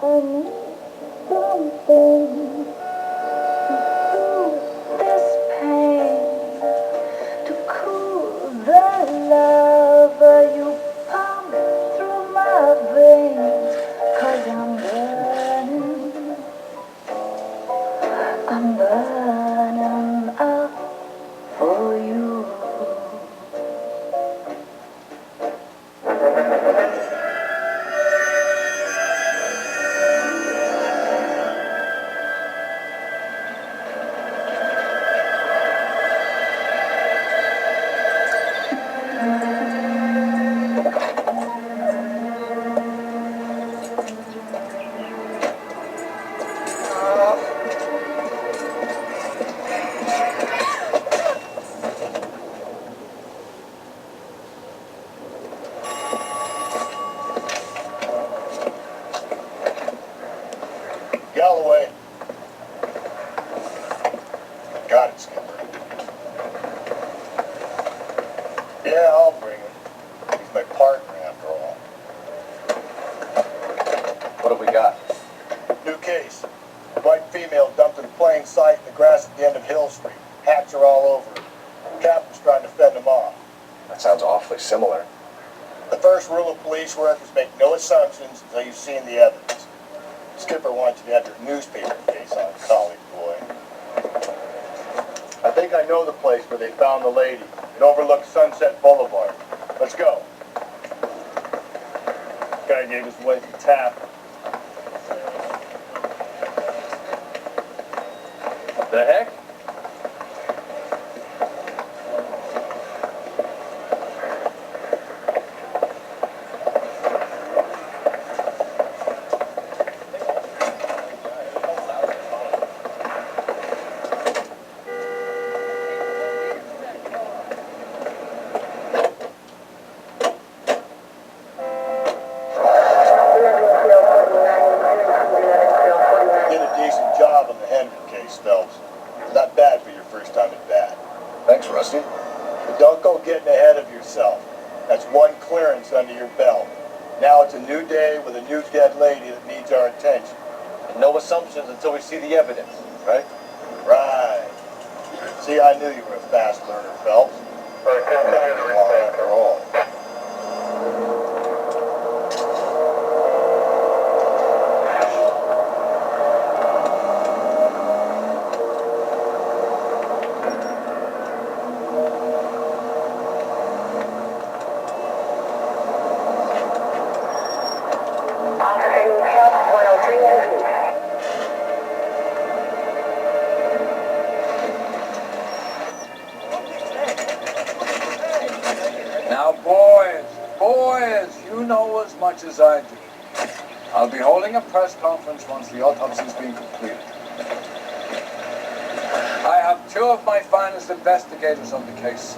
I need something to soothe this pain, to cool the love you pump through my veins. 'Cause I'm burning up for you. Galloway. Got it, Skipper. Yeah, I'll bring him. He's my partner, after all. What have we got? New case. White female dumped in plain sight in the grass at the end of Hill Street. Hats are all over her. Captain's trying to fend them off. That sounds awfully similar. The first rule of police work is make no assumptions until you've seen the evidence. Skipper wants you to have your newspaper case on, colleague boy. I think I know the place where they found the lady. It overlooks Sunset Boulevard. Let's go. Guy gave his wife a tap. The heck? Did a decent job on the Henry case, Phelps. Not bad for your first time at bat. Thanks, Rusty. But don't go getting ahead of yourself. That's one clearance under your belt. Now it's a new day with a new dead lady that needs our attention. No assumptions until we see the evidence, right? Right. See, I knew you were a fast learner, Phelps. After all. Now, boys, you know as much as I do. I'll be holding a press conference once the autopsy's been completed. I have two of my finest investigators on the case,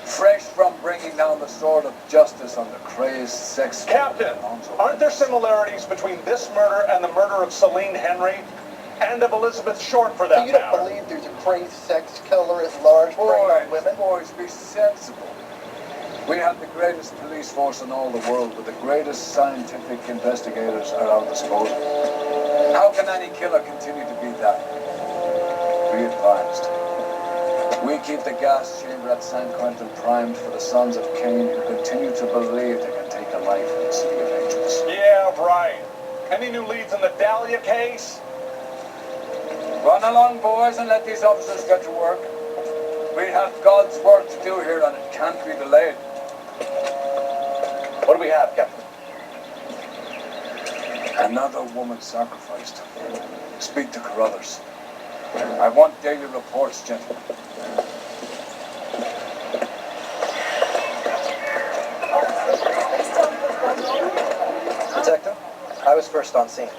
fresh from bringing down the sword of justice on the crazed sex... Captain, aren't there similarities between this murder and the murder of Celine Henry? And of Elizabeth Short, for that So you don't matter? believe there's a crazed sex killer at large preying on women? Boys, be sensible. We have the greatest police force in all the world with the greatest scientific investigators at our disposal. How can any killer continue to be that? Be advised. We keep the gas chamber at San Quentin primed for the sons of Cain who continue to believe they can take a life in the city of angels. Yeah, right. Any new leads in the Dahlia case? Run along, boys, and let these officers get to work. We have God's work to do here, and it can't be delayed. What do we have, Captain? Another woman sacrificed. Speak to Carruthers. I want daily reports, gentlemen. Detective, I was first on scene.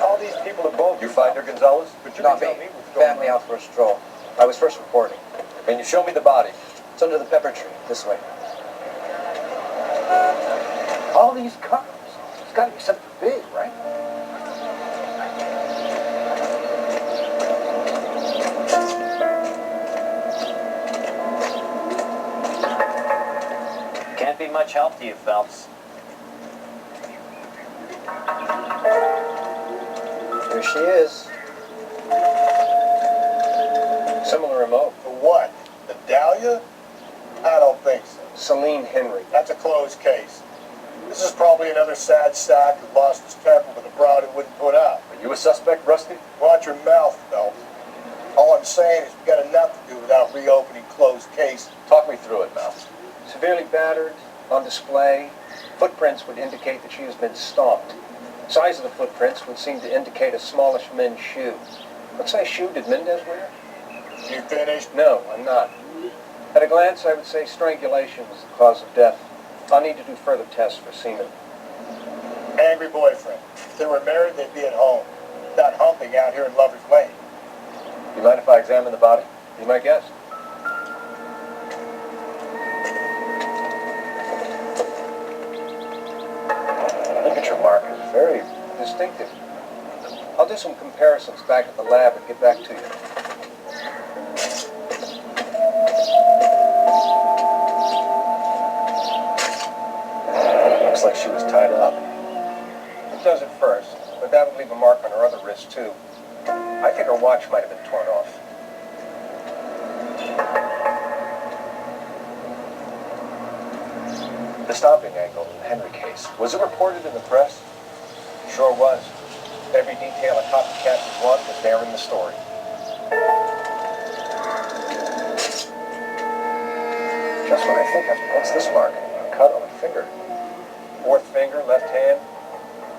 All these people are both. You find her, Gonzalez? But you Not can me. tell me what's going Family on. out for a stroll. I was first reporting. Can you show me the body? It's under the pepper tree, this way. All these cars. It's got to be something big, right? Can't be much help to you, Phelps. Here she is. Similar remote. For what? The Dahlia? I don't think so. Celine Henry. That's a closed case. This is probably another sad sack who lost his temper with a broad who wouldn't put out. Are you a suspect, Rusty? Watch your mouth, Phelps. All I'm saying is we've got enough to do without reopening closed cases. Talk me through it, Mal. Severely battered, on display. Footprints would indicate that she has been stomped. Size of the footprints would seem to indicate a smallish men's shoe. What size shoe did Mendez wear? You finished? No, I'm not. At a glance, I would say strangulation was the cause of death. I'll need to do further tests for semen. Angry boyfriend. If they were married, they'd be at home. Not humping out here in Lover's Lane. You mind if I examine the body? Be my guest. Look at your markers. Very distinctive. I'll do some comparisons back at the lab and get back to you. Looks like she was tied up. It does at first, but that would leave a mark on her other wrist, too. I think her watch might have been torn off. The stomping angle in the Henry case, was it reported in the press? Sure was. Every detail a copycat would want was there in the story. Just when I think what's this mark? A cut on a finger. Fourth finger, left hand,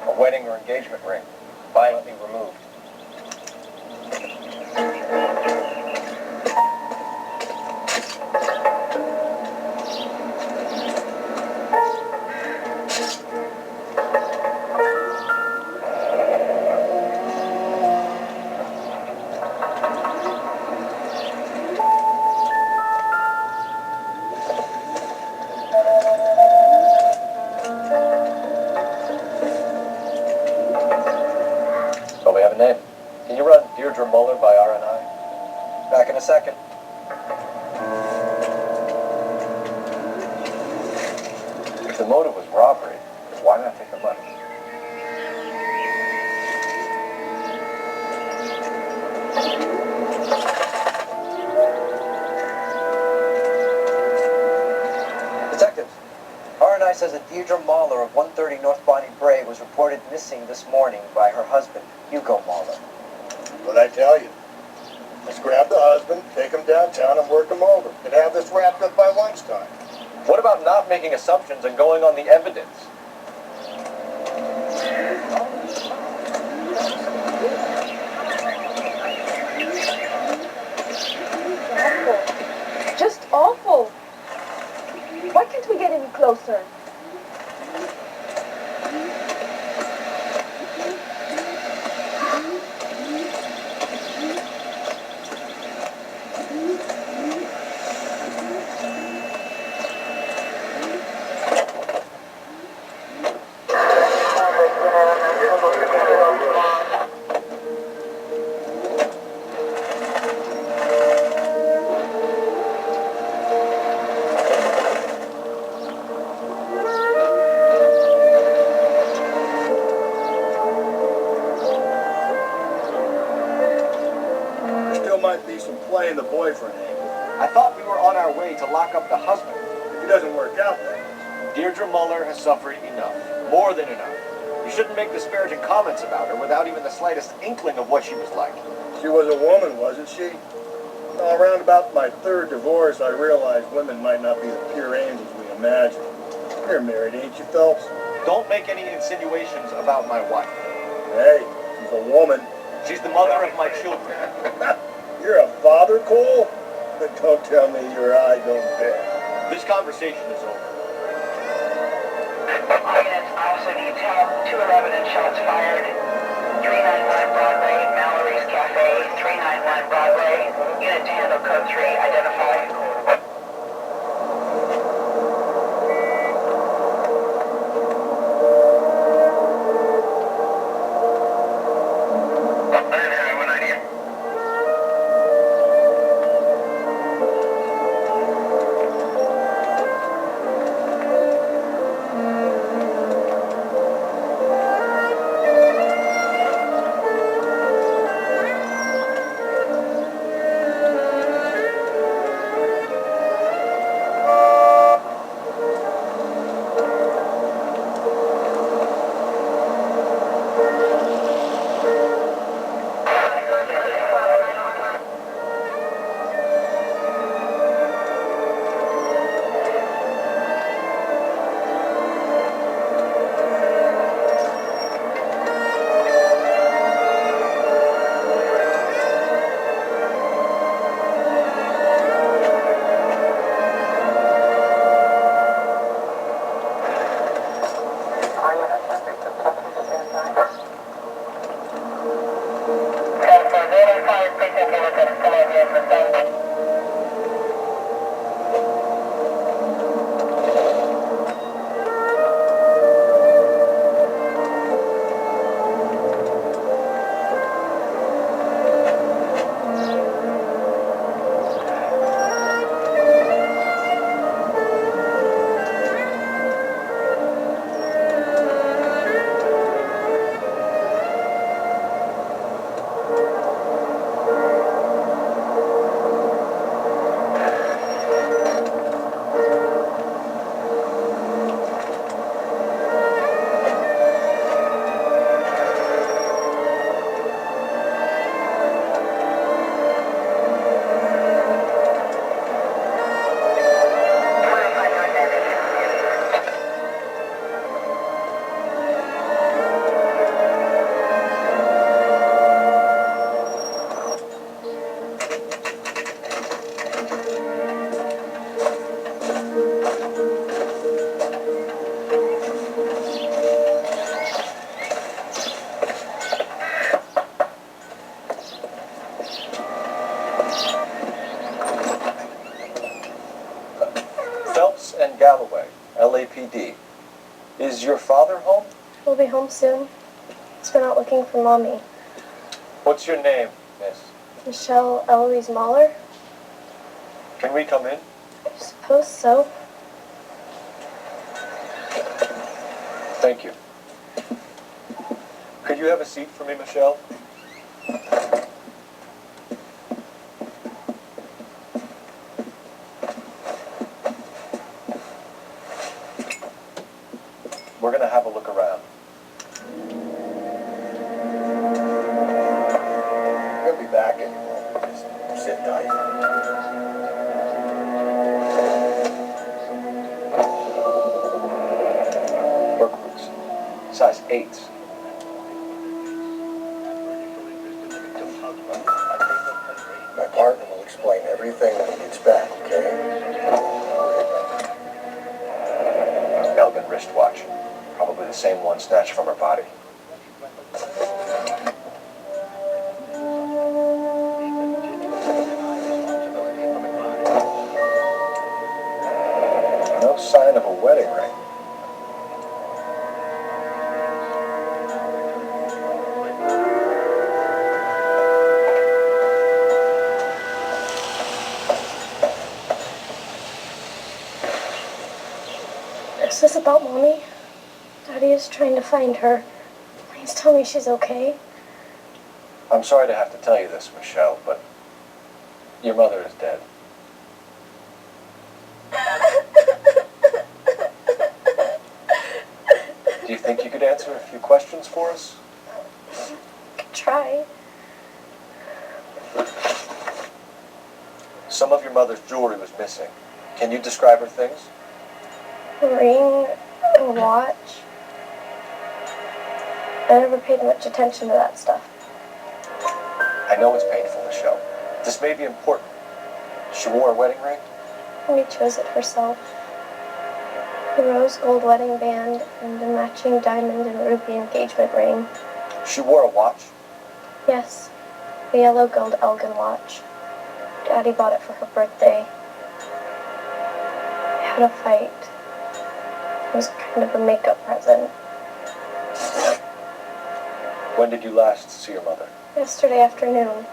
a wedding or engagement ring, violently removed. So we have a name. Can you run Deirdre Muller by RNI? Back in a second. If the motive was robbery, why not take the money? Detective, RNI says that Deirdre Mahler of 130 North Bonnie Bray was reported missing this morning by her husband, Hugo Mahler. What'd I tell you? Let's grab the husband, take him downtown, and work him over. And have this wrapped up by lunchtime. What about not making assumptions and going on the evidence? Awful. Just awful. Why can't we get any closer? There still might be some play in the boyfriend angle. I thought we were on our way to lock up the husband. If it doesn't work out, then. Deirdre Muller has suffered enough. More than enough. You shouldn't make disparaging comments about her without even the slightest inkling of what she was like. She was a woman, wasn't she? Well, around about my third divorce, I realized women might not be the pure angels we imagine. You're married, ain't you, Phelps? Don't make any insinuations about my wife. Hey, she's a woman. She's the mother of my children. You're a father, Cole? Don't tell me your eye don't bet. This conversation is over. All units, officer detail, 211 and shots fired. 391 Broadway, Mallory's Cafe, 391 Broadway. Unit to handle code 3, identify. Phelps and Galloway, LAPD. Is your father home? We'll be home soon. He's been out looking for Mommy. What's your name, miss? Michelle Eloise Mahler? Can we come in? I suppose so. Thank you. Could you have a seat for me, Michelle? We're going to have a look around. He'll be back anymore. Just sit tight. Work boots. Size 8s. My partner will explain everything when he gets back, okay? Elgin wristwatch. Probably the same one snatched from her body. No sign of a wedding ring. Is this about Mommy? Daddy is trying to find her. Please tell me she's okay. I'm sorry to have to tell you this, Michelle, but your mother is dead. Do you think you could answer a few questions for us? Could try. Some of your mother's jewelry was missing. Can you describe her things? A ring, a watch. I never paid much attention to that stuff. I know it's painful, Michelle. This may be important. She wore a wedding ring? Mommy chose it herself. A rose gold wedding band and a matching diamond and ruby engagement ring. She wore a watch? Yes, a yellow gold Elgin watch. Daddy bought it for her birthday. I had a fight. It was kind of a makeup present. When did you last see your mother? Yesterday afternoon.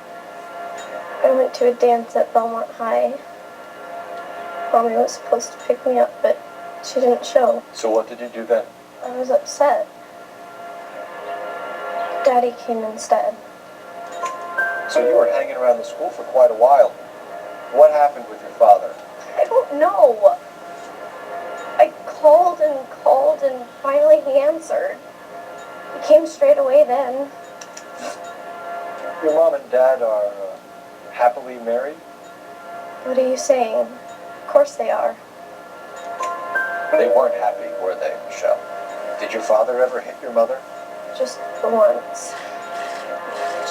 I went to a dance at Belmont High. Mommy was supposed to pick me up, but she didn't show. So what did you do then? I was upset. Daddy came instead. So you were hanging around the school for quite a while. What happened with your father? I don't know. I called and finally he answered. He came straight away then. Your mom and dad are happily married? What are you saying? Of course they are. They weren't happy, were they, Michelle? Did your father ever hit your mother? Just once.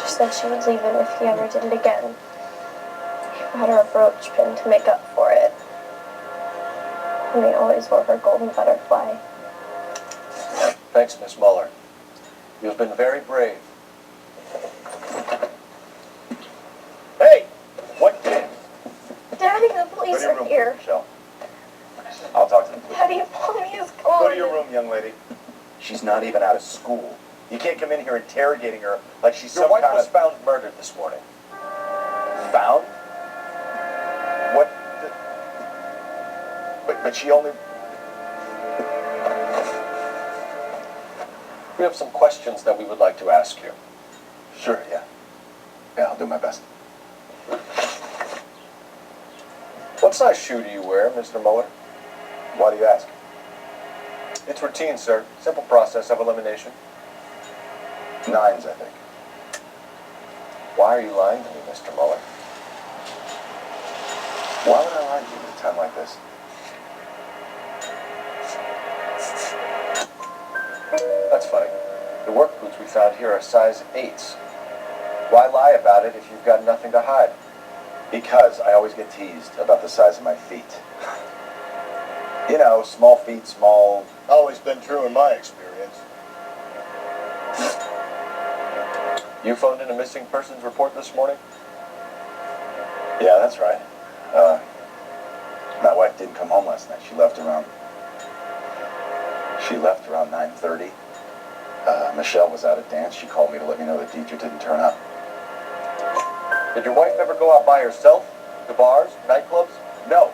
She said she would leave him if he ever did it again. He bought her a brooch pin to make up for it. And he always wore her golden butterfly. Thanks, Miss Muller. You've been very brave. here. Michelle, I'll talk to the police. Daddy, Mommy is gone. Go to your room, young lady. She's not even out of school. You can't come in here interrogating her like she's Your some wife kind was of... found murdered this morning. Found? What the... But she only... We have some questions that we would like to ask you. Sure, yeah. Yeah, I'll do my best. What size shoe do you wear, Mr. Mueller? Why do you ask? It's routine, sir. Simple process of elimination. 9s, I think. Why are you lying to me, Mr. Mueller? Why would I lie to you at a time like this? That's funny. The work boots we found here are size 8s. Why lie about it if you've got nothing to hide? Because I always get teased about the size of my feet. You know, small feet, small... Always been true in my experience. You phoned in a missing persons report this morning? Yeah, that's right. My wife didn't come home last night. She left around 9:30. Michelle was out at dance. She called me to let me know that Dietrich didn't turn up. Did your wife ever go out by herself? To bars? Nightclubs? No.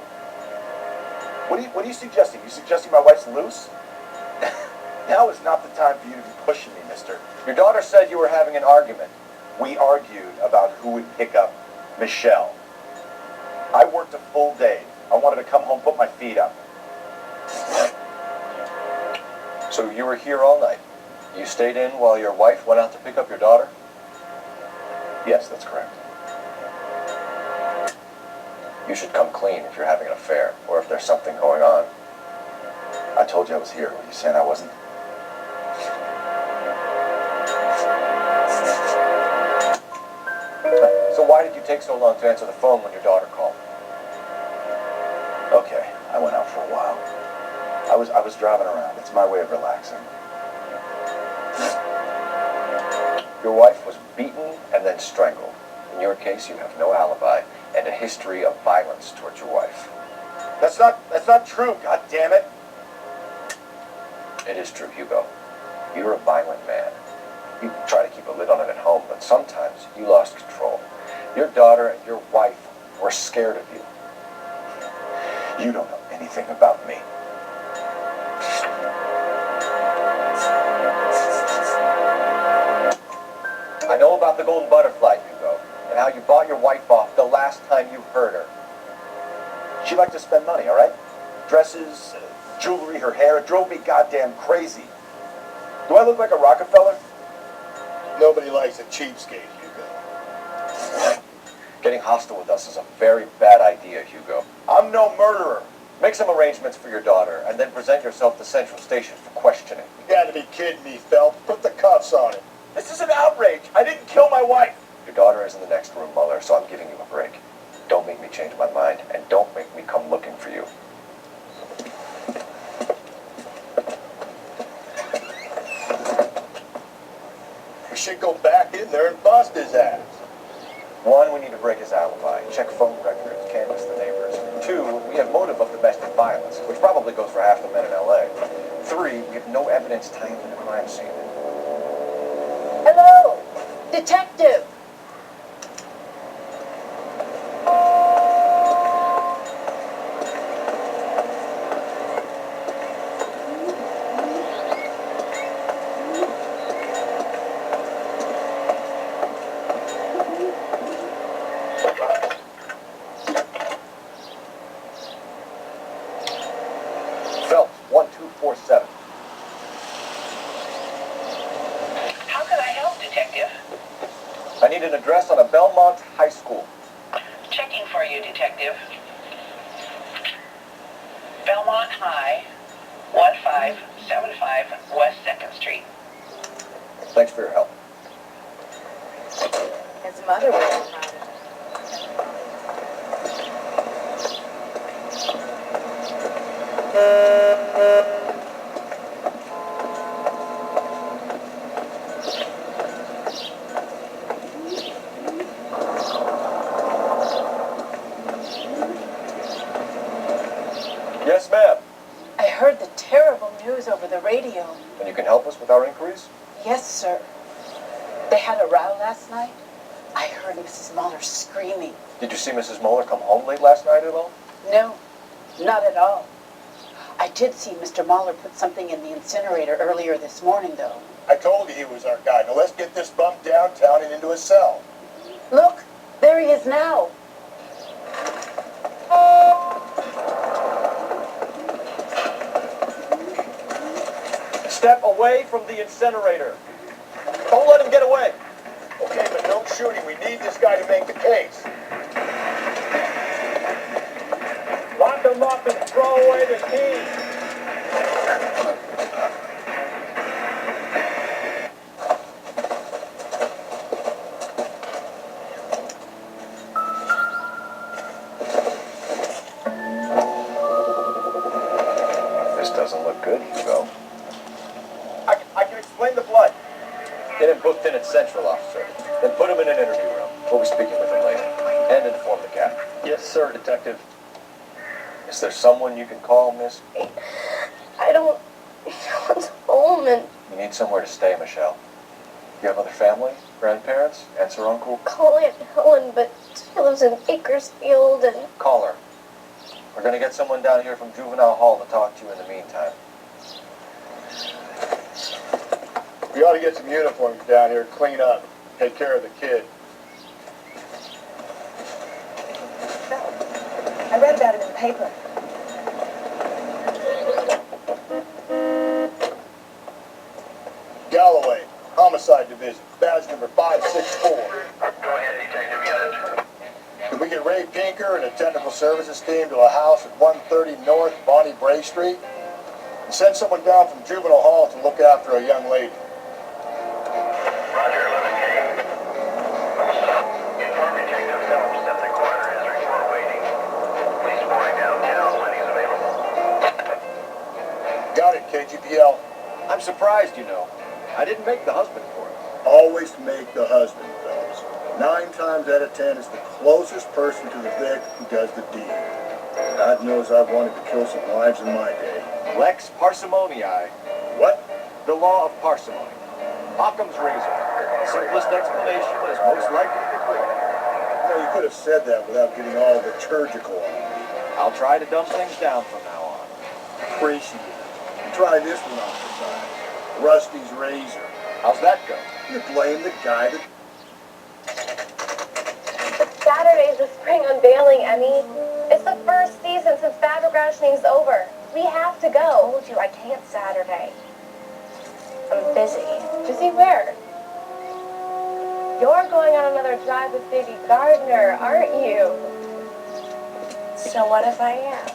What are you suggesting? You suggesting my wife's loose? Now is not the time for you to be pushing me, mister. Your daughter said you were having an argument. We argued about who would pick up Michelle. I worked a full day. I wanted to come home, put my feet up. So you were here all night? You stayed in while your wife went out to pick up your daughter? Yes, that's correct. You should come clean if you're having an affair, or if there's something going on. I told you I was here. Were you saying I wasn't? So why did you take so long to answer the phone when your daughter called? Okay, I went out for a while. I was driving around. It's my way of relaxing. Your wife was beaten and then strangled. In your case, you have no alibi and a history of violence towards your wife. That's not true, God damn it. It is true, Hugo. You're a violent man. You try to keep a lid on it at home, but sometimes you lost control. Your daughter and your wife were scared of you. You don't know anything about me. I know about the golden butterfly, Hugo, and how you bought your wife off the last time you heard her. She liked to spend money, all right? Dresses, jewelry, her hair. It drove me goddamn crazy. Do I look like a Rockefeller? Nobody likes a cheapskate, Hugo. Getting hostile with us is a very bad idea, Hugo. I'm no murderer. Make some arrangements for your daughter, and then present yourself to Central Station for questioning. You gotta be kidding me, Phelps. Put the cuffs on him. This is an outrage. I didn't kill my wife. Your daughter is in the next room, Mueller, so I'm giving you a break. Don't make me change my mind, and don't make me come looking for you. We should go back in there and bust his ass. 1, we need to break his alibi, check phone records, canvass the neighbors. 2, we have motive of domestic violence, which probably goes for half the men in L.A. 3, we have no evidence tying to the crime scene. Hello, detective. Phelps, 1247. How can I help, Detective? I need an address on a Belmont High School. Checking for you, Detective. Belmont High, 1575 West 2nd Street. Thanks for your help. His mother was proud of him. radio. And you can help us with our inquiries? Yes, sir. They had a row last night. I heard Mrs. Muller screaming. Did you see Mrs. Muller come home late last night at all? No, not at all. I did see Mr. Muller put something in the incinerator earlier this morning, though. I told you he was our guy. Now let's get this bum downtown and into his cell. Look, there he is now. Step away from the incinerator. Don't let him get away. Okay, but don't shoot him. We need this guy to make the case. Lock him up and throw away the key. This doesn't look good, Hugo. I can explain the blood. Get him booked in at Central, officer. Then put him in an interview room. We'll be speaking with him later. And inform the captain. Yes, sir, Detective. Is there someone you can call, miss? I don't... No one's home, and You need somewhere to stay, Michelle. You have other family? Grandparents? Aunts or uncle? call Aunt Helen, but she lives in Bakersfield, and... Call her. We're going to get someone down here from Juvenile Hall to talk to you in the meantime. We ought to get some uniforms down here, clean up, take care of the kid. I read about him in the paper. Galloway, Homicide Division, badge number 564. Go ahead, Detective Unit. Can we get Ray Pinker and a technical services team to a house at 130 North Bonnie Bray Street? And send someone down from Juvenile Hall to look after a young lady. Roger, 11K. Inform Detective Phelps that the coroner has report waiting. Police boy downtown when he's available. Got it, KGPL. I'm surprised, you know. I didn't make the husband for it. Always make the husband, fellas. 9 times out of 10 is the closest person to the Vic who does the deed. God knows I've wanted to kill some wives in my day. Lex parsimonii. What? The law of parsimony. Occam's razor. Simplest explanation is most likely the correct. You could have said that without getting all liturgical on me. I'll try to dumb things down from now on. Appreciate it. Try this one on the side. Rusty's razor. How's that go? You blame the guy that... Saturday's the spring unveiling, Emmy. It's the first season since fabric rationing's over. We have to go. I told you I can't Saturday. I'm busy. Busy where? You're going on another drive with Baby Gardner, aren't you? So what if I am?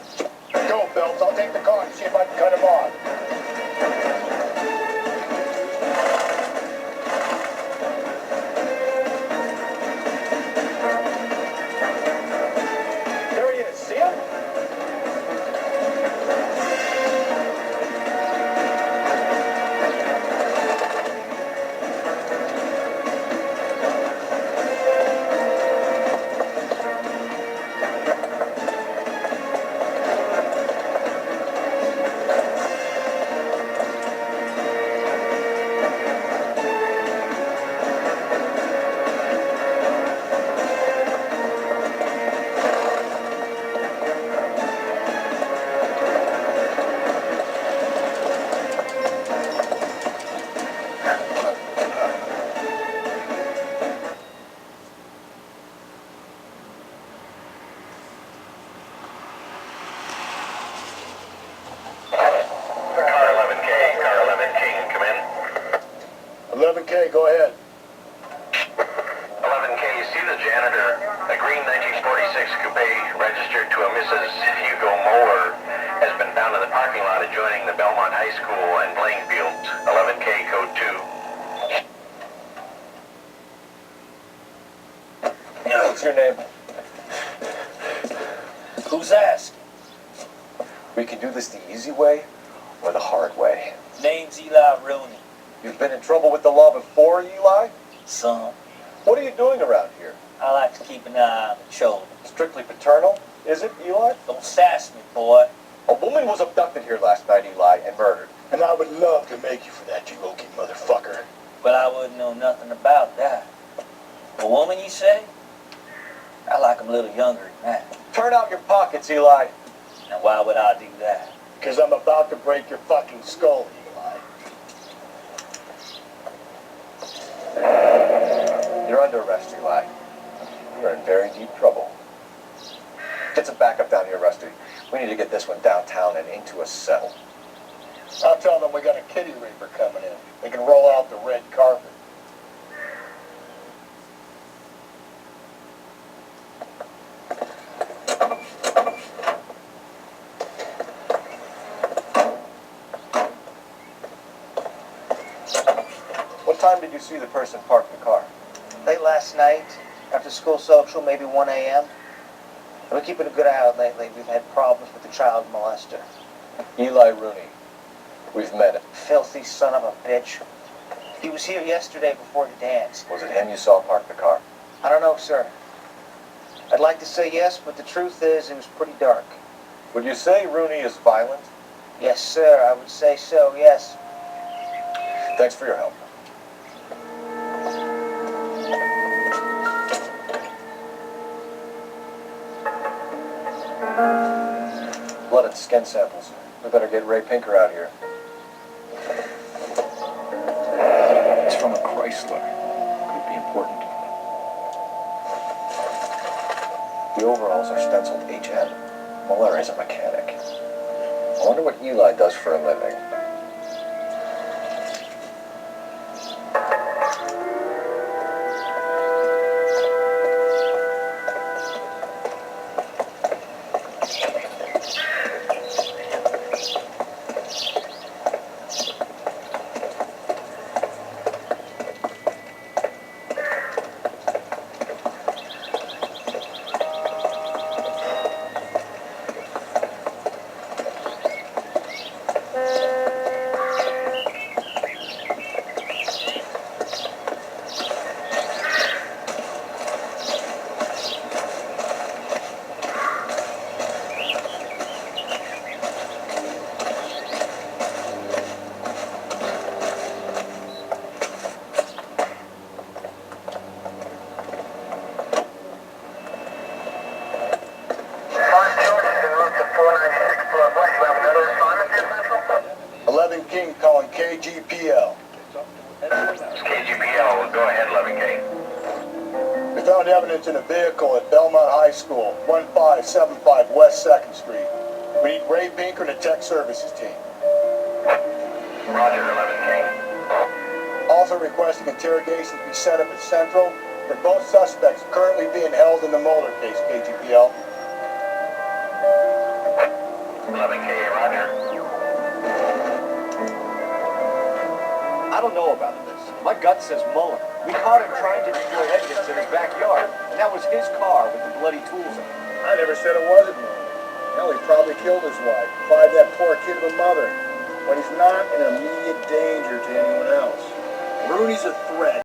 Go, Phelps. I'll take the car and see if I can cut him off. There he is. See him? Car 11K, come in. 11K, go ahead. 11K, you see the janitor, a green 1946 coupe registered to a Mrs. Hugo Moeller, has been found in the parking lot adjoining the Belmont High School and playing fields. 11K, code 2. What's your name? Who's asking? We can do this the easy way or the hard way. Name's Eli Rooney. You've been in trouble with the law before, Eli? Son, What are you doing around here? I like to keep an eye on the children. Strictly paternal, is it, Eli? Don't sass me, boy. A woman was abducted here last night, Eli, and murdered. And I would love to make you for that, you low-key motherfucker. But I wouldn't know nothing about that. A woman, you say? I like 'em a little younger than that. Turn out your pockets, Eli. Now why would I do that? Because I'm about to break your fucking skull, Eli. You're under arrest, Eli. You're in very deep trouble. Get some backup down here, Rusty. We need to get this one downtown and into a cell. I'll tell them we got a kitty raper coming in. We can roll out the red carpet. What time did you see the person park the car? Late last night, after school social, maybe 1 a.m. We're keeping a good eye out lately. We've had problems with the child molester. Eli Rooney. We've met him. Filthy son of a bitch. He was here yesterday before the dance. Was it him you saw park the car? I don't know, sir. I'd like to say yes, but the truth is it was pretty dark. Would you say Rooney is violent? Yes, sir, I would say so, yes. Thanks for your help. Blood and skin samples. We better get Ray Pinker out here. It's from a Chrysler. Could be important. The overalls are stenciled HN. Muller is a mechanic. I wonder what Eli does for a living. King calling KGPL. KGPL, go ahead, 11K. We found evidence in a vehicle at Belmont High School, 1575 West 2nd Street. We need Ray Pinker and a tech services team. Roger, 11K. Also requesting interrogations be set up at Central for both suspects currently being held in the Moeller case, KGPL. 11K, roger. I don't know about this. My gut says Muller. We caught him trying to destroy evidence in his backyard, and that was his car with the bloody tools in it. I never said it wasn't Moeller. Hell, he probably killed his wife, deprived that poor kid of a mother, when he's not in immediate danger to anyone else. Rooney's a threat.